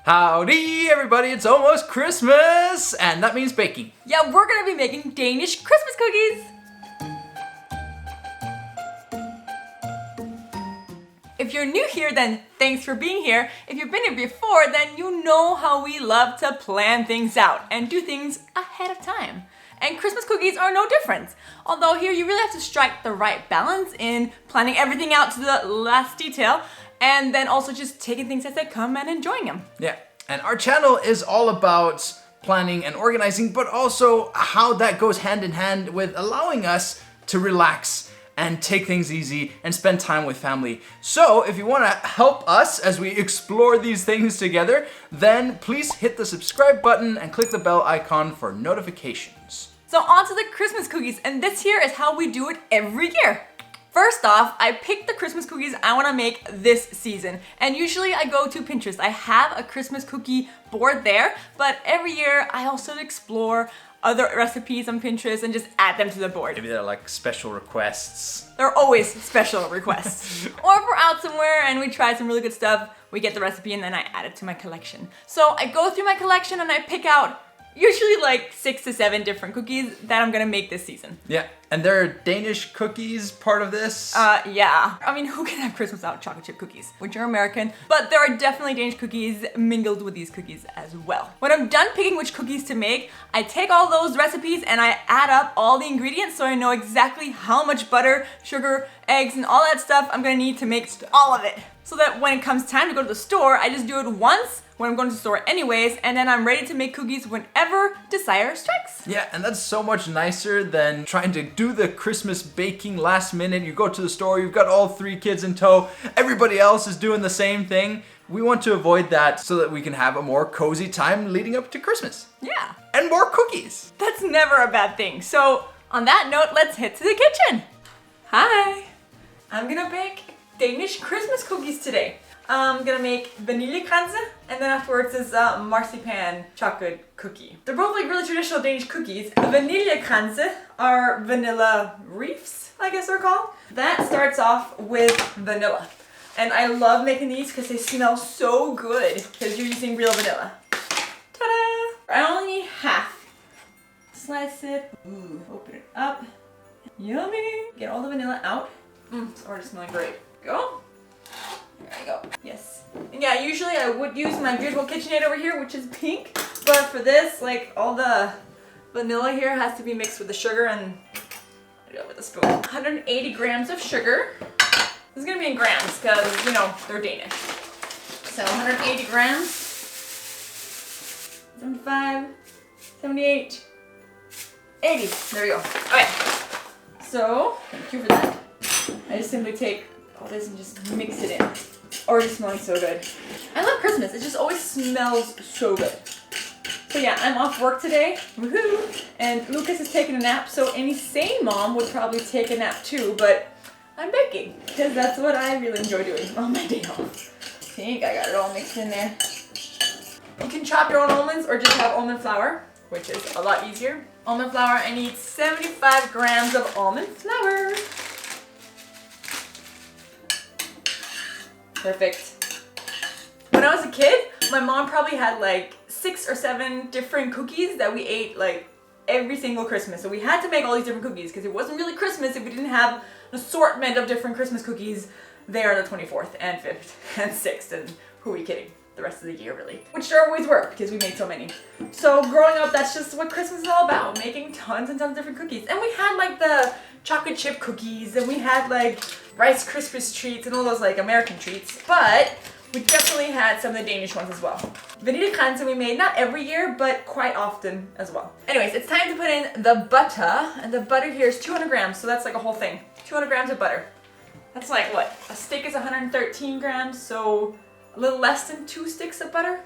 Howdy everybody, it's almost Christmas, and that means baking. Yeah, we're gonna be making Danish Christmas cookies. If you're new here, then thanks for being here. If you've been here before, then you know how we love to plan things out and do things ahead of time. And Christmas cookies are no different. Although here you really have to strike the right balance in planning everything out to the last detail, and then also just taking things as they come and enjoying them. Yeah, and our channel is all about planning and organizing, but also how that goes hand in hand with allowing us to relax and take things easy and spend time with family. So if you want to help us as we explore these things together, then please hit the subscribe button and click the bell icon for notifications. So on to the Christmas cookies, and this here is how we do it every year. First off, I pick the Christmas cookies I want to make this season, and usually I go to Pinterest. I have a Christmas cookie board there, but every year I also explore other recipes on Pinterest and just add them to the board. Maybe they're like special requests. They're always special requests. Or if we're out somewhere and we try some really good stuff, we get the recipe and then I add it to my collection. So I go through my collection and I pick out usually like 6 to 7 different cookies that I'm gonna make this season. Yeah, and there are Danish cookies part of this. Yeah. I mean, who can have Christmas without chocolate chip cookies? Which are American, but there are definitely Danish cookies mingled with these cookies as well. When I'm done picking which cookies to make, I take all those recipes and I add up all the ingredients so I know exactly how much butter, sugar, eggs, and all that stuff I'm gonna need to make all of it. So that when it comes time to go to the store, I just do it once when I'm going to the store anyways, and then I'm ready to make cookies whenever desire strikes. Yeah, and that's so much nicer than trying to do the Christmas baking last minute. You go to the store, you've got all 3 kids in tow, everybody else is doing the same thing. We want to avoid that so that we can have a more cozy time leading up to Christmas. Yeah. And more cookies. That's never a bad thing. So on that note, let's head to the kitchen. Hi. I'm gonna bake Danish Christmas cookies today. I'm gonna make Vaniljekranse, and then afterwards is Marzipan chocolate cookie. They're both like really traditional Danish cookies. The Vaniljekranse are vanilla wreaths, I guess they're called. That starts off with vanilla. And I love making these because they smell so good because you're using real vanilla. Ta-da! I only need half. Slice it. Ooh, open it up. Yummy! Get all the vanilla out. It's already smelling great. Go. There you go. Yes. And yeah, usually I would use my beautiful KitchenAid over here, which is pink. But for this, like all the vanilla here has to be mixed with the sugar, and I do it with a spoon. 180 grams of sugar. This is gonna be in grams because, you know, they're Danish. So 180 grams. 75, 78, 80. There we go. Okay. So, thank you for that. I just simply take all this and just mix it in. Already smelling so good. I love Christmas. It just always smells so good. So yeah, I'm off work today. Woohoo! And Lucas is taking a nap, so any sane mom would probably take a nap too, but I'm baking because that's what I really enjoy doing on my day off. I think I got it all mixed in there. You can chop your own almonds or just have almond flour, which is a lot easier. Almond flour, I need 75 grams of almond flour. Perfect. When I was a kid, my mom probably had like 6 or 7 different cookies that we ate like every single Christmas. So we had to make all these different cookies because it wasn't really Christmas if we didn't have an assortment of different Christmas cookies there on the 24th and 5th and 6th, and who are you kidding? The rest of the year really. Which there always were because we made so many. So growing up, that's just what Christmas is all about, making tons and tons of different cookies. And we had like the chocolate chip cookies, and we had like Rice Krispies treats and all those like American treats, but we definitely had some of the Danish ones as well. Vaniljekranse we made not every year, but quite often as well. Anyways, it's time to put in the butter, and the butter here is 200 grams, so that's like a whole thing. 200 grams of butter. That's like what? A stick is 113 grams, so a little less than 2 sticks of butter.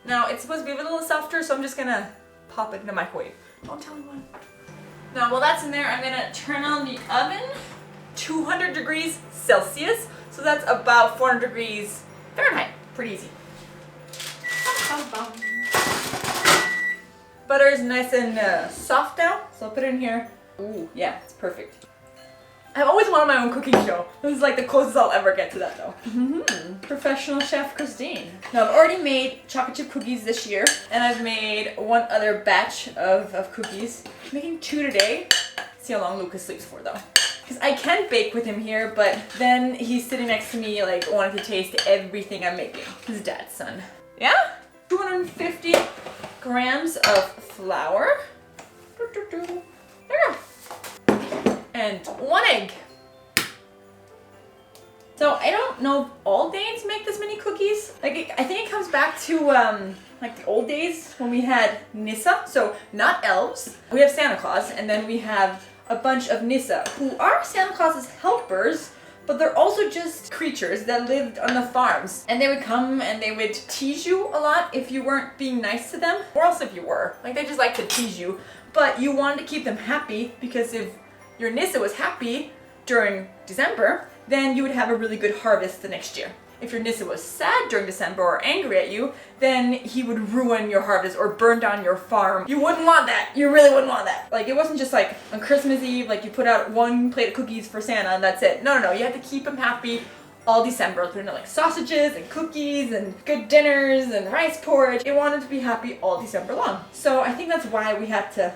Now it's supposed to be a little softer, so I'm just gonna pop it in the microwave. Don't tell anyone. Now while that's in there, I'm gonna turn on the oven. 200 degrees Celsius, so that's about 400 degrees Fahrenheit. Pretty easy. Butter is nice and soft now, so I'll put it in here. Ooh, yeah, it's perfect. I've always wanted my own cooking show. This is like the closest I'll ever get to that though. Professional chef Christine. Now I've already made chocolate chip cookies this year, and I've made one other batch of cookies. I'm making 2 today. See how long Lucas sleeps for though. Because I can bake with him here, but then he's sitting next to me like wanting to taste everything I'm making. His dad's son. Yeah? 250 grams of flour. There you go. And 1 egg. So I don't know if all Danes make this many cookies. Like I think it comes back to like the old days when we had Nissa, so not elves. We have Santa Claus, and then we have a bunch of Nissa, who are Santa Claus's helpers, but they're also just creatures that lived on the farms. And they would come and they would tease you a lot if you weren't being nice to them, or else if you were. Like they just like to tease you, but you wanted to keep them happy, because if your Nissa was happy during December, then you would have a really good harvest the next year. If your Nissa was sad during December or angry at you, then he would ruin your harvest or burn down your farm. You wouldn't want that. You really wouldn't want that. Like it wasn't just like on Christmas Eve, like you put out 1 plate of cookies for Santa and that's it. No, you had to keep him happy all December. Put in like sausages and cookies and good dinners and rice porridge. It wanted to be happy all December long. So I think that's why we had to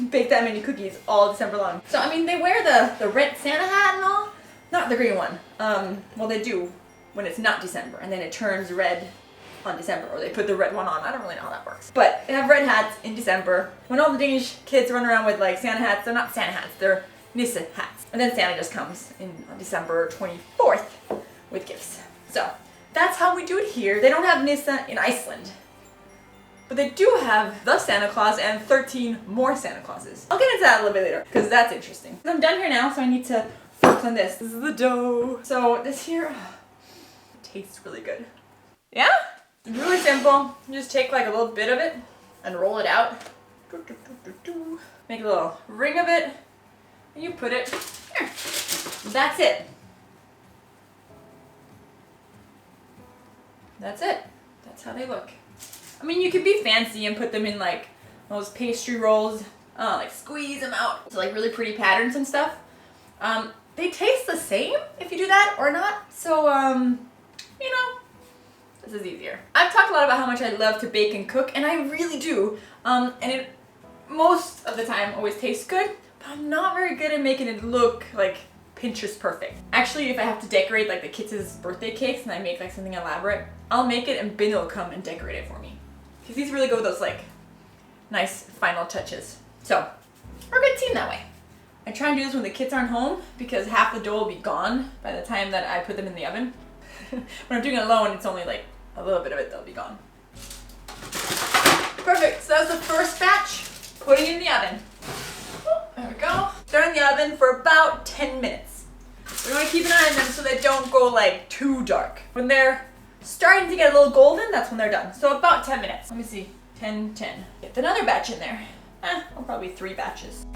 bake that many cookies all December long. So I mean, they wear the red Santa hat and all, not the green one. Well, they do when it's not December, and then it turns red on December, or they put the red one on. I don't really know how that works. But they have red hats in December. When all the Danish kids run around with like Santa hats, they're not Santa hats, they're Nisse hats. And then Santa just comes on December 24th with gifts. So that's how we do it here. They don't have Nisse in Iceland, but they do have the Santa Claus and 13 more Santa Clauses. I'll get into that a little bit later, because that's interesting. I'm done here now, so I need to focus on this. This is the dough. So this here tastes really good. Yeah? It's really simple. You just take like a little bit of it and roll it out. Make a little ring of it, and you put it here. That's it. That's it. That's how they look. I mean, you could be fancy and put them in like those pastry rolls, like squeeze them out to like really pretty patterns and stuff. They taste the same if you do that or not. So, you know, this is easier. I've talked a lot about how much I love to bake and cook, and I really do. And it most of the time always tastes good, but I'm not very good at making it look like Pinterest perfect. Actually, if I have to decorate like the kids' birthday cakes and I make like something elaborate, I'll make it and Ben will come and decorate it for me. Because these really go with those like nice final touches. So we're a good team that way. I try and do this when the kids aren't home, because half the dough will be gone by the time that I put them in the oven. When I'm doing it alone, it's only like a little bit of it that'll be gone. Perfect, so that's the first batch. Putting it in the oven. Oh, there we go. They're in the oven for about 10 minutes. We want to keep an eye on them so they don't go like too dark. When they're starting to get a little golden, that's when they're done. So about 10 minutes. Let me see, 10. Get another batch in there. I'll probably 3 batches.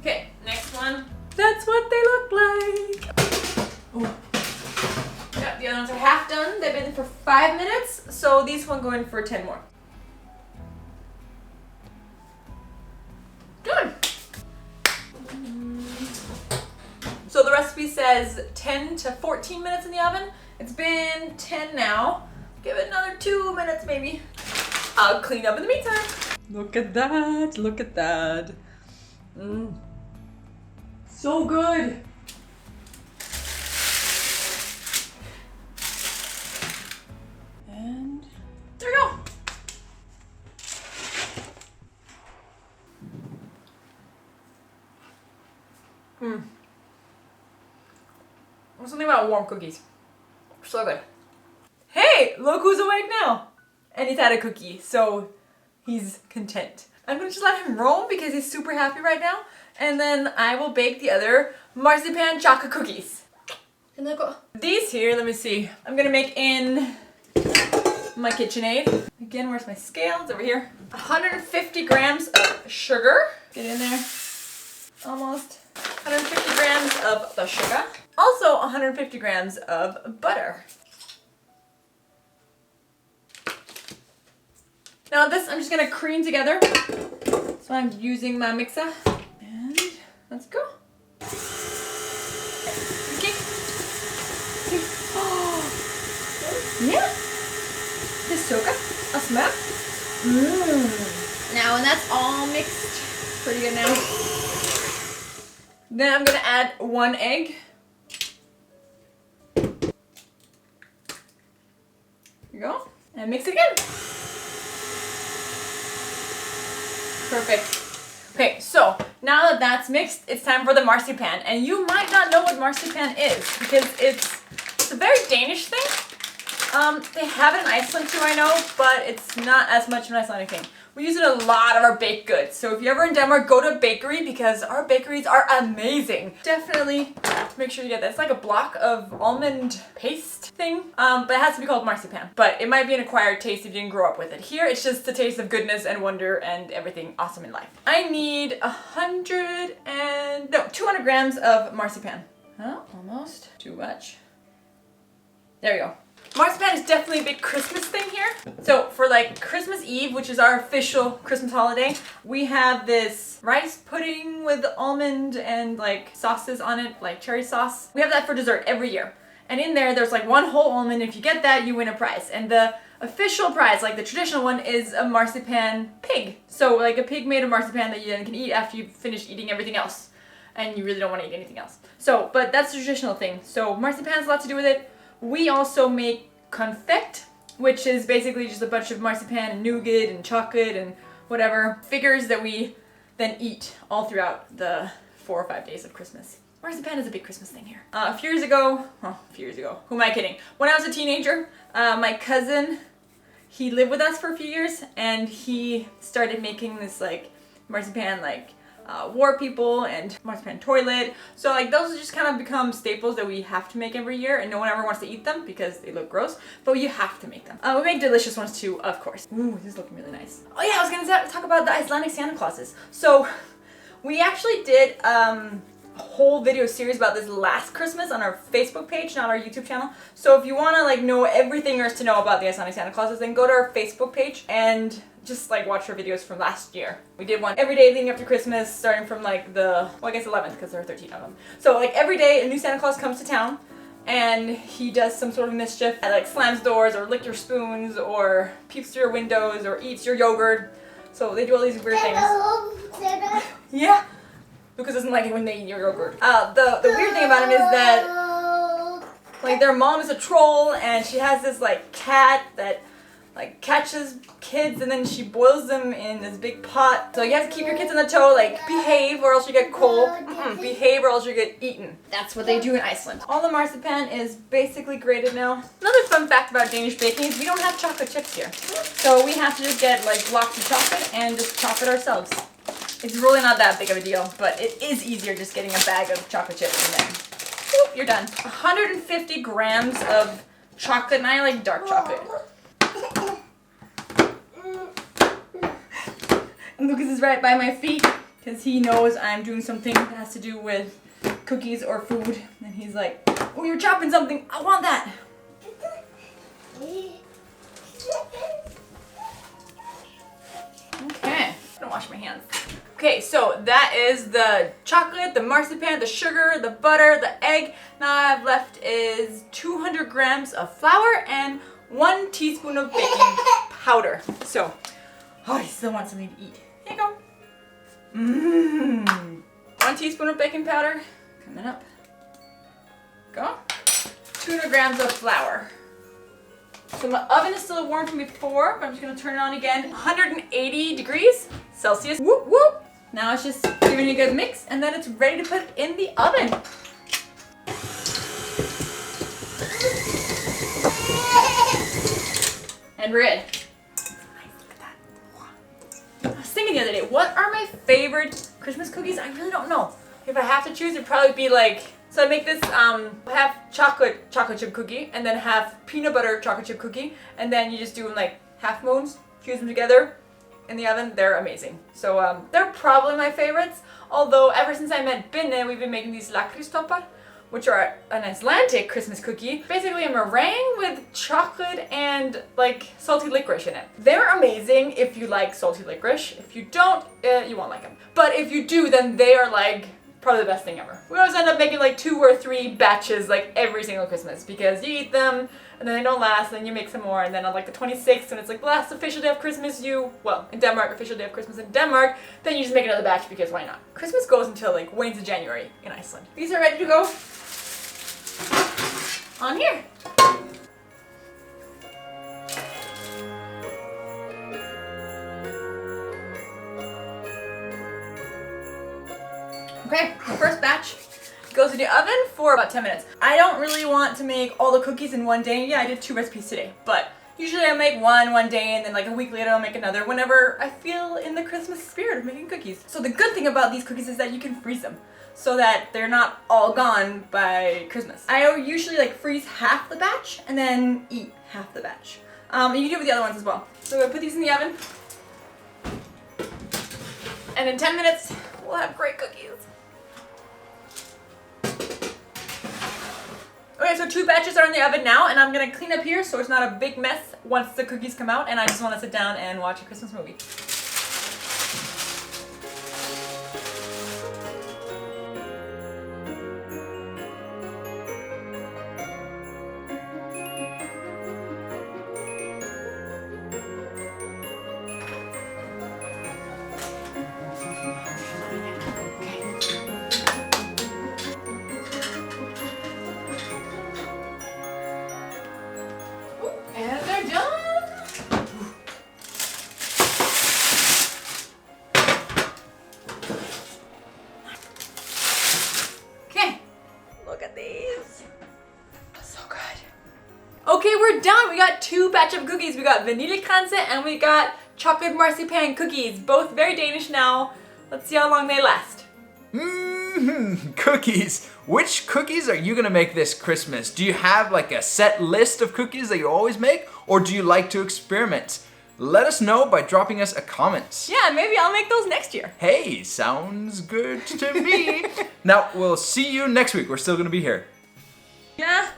Okay, next one. That's what they look like. Ooh. Yep, the other ones are half done. They've been in for 5 minutes, so these one go in for 10 more. Good. So the recipe says 10 to 14 minutes in the oven. It's been 10 now. Give it another 2 minutes maybe. I'll clean up in the meantime. Look at that, look at that. So good. And there we go. There's something about warm cookies. So good. Hey, look who's awake now. And he's had a cookie, so he's content. I'm gonna just let him roam because he's super happy right now. And then I will bake the other marzipan chocolate cookies. And they'll go. These here, let me see. I'm gonna make in my KitchenAid. Again, where's my scale? It's over here. 150 grams of sugar. Get in there. Almost. 150 grams of the sugar. Also 150 grams of butter. Now this I'm just gonna cream together. So I'm using my mixer. And let's go. Okay. Oh. Yeah. Det är så gott. Och smör. Now when that's all mixed pretty good now. Then I'm gonna add 1 egg. There you go. And mix it again. Perfect. Okay, so now that that's mixed, it's time for the marzipan. And you might not know what marzipan is because it's a very Danish thing. They have it in Iceland too, I know, but it's not as much an Icelandic thing. We use it a lot of our baked goods. So if you're ever in Denmark, go to a bakery because our bakeries are amazing. Definitely make sure you get that. It's like a block of almond paste thing, but it has to be called marzipan. But it might be an acquired taste if you didn't grow up with it. Here, it's just the taste of goodness and wonder and everything awesome in life. I need 200 grams of marzipan. Huh? Almost. Too much. There we go. Marzipan is definitely a big Christmas thing here. So for like Christmas Eve, which is our official Christmas holiday, we have this rice pudding with almond and like sauces on it, like cherry sauce. We have that for dessert every year. And in there's like 1 whole almond. If you get that, you win a prize. And the official prize, like the traditional one, is a marzipan pig. So like a pig made of marzipan that you then can eat after you've finished eating everything else. And you really don't want to eat anything else. So, but that's the traditional thing. So marzipan has a lot to do with it. We also make confect, which is basically just a bunch of marzipan and nougat and chocolate and whatever figures that we then eat all throughout the 4 or 5 days of Christmas. Marzipan is a big Christmas thing here. A few years ago, who am I kidding? When I was a teenager, my cousin, he lived with us for a few years and he started making this like marzipan like war people and marzipan toilet. So like those just kind of become staples that we have to make every year and no one ever wants to eat them because they look gross, but you have to make them. We make delicious ones too, of course. Ooh, this is looking really nice. Oh yeah, I was gonna talk about the Icelandic Santa Clauses. So we actually did a whole video series about this last Christmas on our Facebook page, not our YouTube channel. So if you want to like know everything there is to know about the Icelandic Santa Clauses, then go to our Facebook page and just like watch our videos from last year. We did one every day leading up to Christmas, starting from like the, well I guess 11th because there are 13 of them. So like every day a new Santa Claus comes to town and he does some sort of mischief and like slams doors or licks your spoons or peeps through your windows or eats your yogurt. So they do all these weird things. Yeah. Lucas doesn't like it when they eat your yogurt. The weird thing about him is that like their mom is a troll and she has this like cat that like catches kids and then she boils them in this big pot. So you have to keep your kids on the toe, like behave or else you get cold. Behave or else you get eaten. That's what they do in Iceland. All the marzipan is basically grated now. Another fun fact about Danish baking is we don't have chocolate chips here. So we have to just get like blocks of chocolate and just chop it ourselves. It's really not that big of a deal, but it is easier just getting a bag of chocolate chips and then whoop, you're done. 150 grams of chocolate, and I like dark chocolate. And Lucas is right by my feet because he knows I'm doing something that has to do with cookies or food. And he's like, oh, you're chopping something. I want that. Okay, I'm gonna wash my hands. Okay, so that is the chocolate, the marzipan, the sugar, the butter, the egg. Now I have left is 200 grams of flour and 1 teaspoon of baking powder. So, oh, I still want something to eat. Here you go. 1 teaspoon of baking powder. Coming up. Go. 200 grams of flour. So my oven is still warm from before, but I'm just gonna turn it on again. 180 degrees Celsius. Whoop, whoop. Now it's just giving it a good mix and then it's ready to put in the oven. And we're in. I was thinking the other day, what are my favorite Christmas cookies? I really don't know. If I have to choose, it'd probably be like, so I make this half chocolate chip cookie and then half peanut butter chocolate chip cookie, and then you just do them like half moons, fuse them together in the oven. They're amazing. So they're probably my favorites. Although ever since I met Binne, we've been making these lakritstoppar, which are an Icelandic Christmas cookie. Basically a meringue with chocolate and like salty licorice in it. They're amazing if you like salty licorice. If you don't, you won't like them. But if you do, then they are like probably the best thing ever. We always end up making like 2 or 3 batches like every single Christmas because you eat them and then they don't last, and then you make some more, and then on like the 26th, when it's like the last official day of Christmas, in Denmark, official day of Christmas in Denmark, then you just make another batch because why not? Christmas goes until like way into January in Iceland. These are ready to go on here. Okay, the first batch goes in the oven for about 10 minutes. I don't really want to make all the cookies in one day. Yeah, I did 2 recipes today, but usually I make one day, and then like a week later I'll make another whenever I feel in the Christmas spirit of making cookies. So the good thing about these cookies is that you can freeze them so that they're not all gone by Christmas. I usually like freeze half the batch and then eat half the batch. And you can do it with the other ones as well. So I'm gonna put these in the oven, and in 10 minutes we'll have great cookies. Okay, so 2 batches are in the oven now, and I'm gonna clean up here so it's not a big mess once the cookies come out, and I just wanna sit down and watch a Christmas movie. And they're done! Okay, look at these. So good. Okay, we're done. We got 2 batch of cookies. We got Vaniljekranse and we got chocolate marzipan cookies. Both very Danish now. Let's see how long they last. Cookies. Which cookies are you gonna make this Christmas? Do you have like a set list of cookies that you always make, or do you like to experiment? Let us know by dropping us a comment. Yeah, maybe I'll make those next year. Hey, sounds good to me. Now, we'll see you next week. We're still gonna be here. Yeah.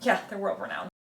Yeah, they're world renowned.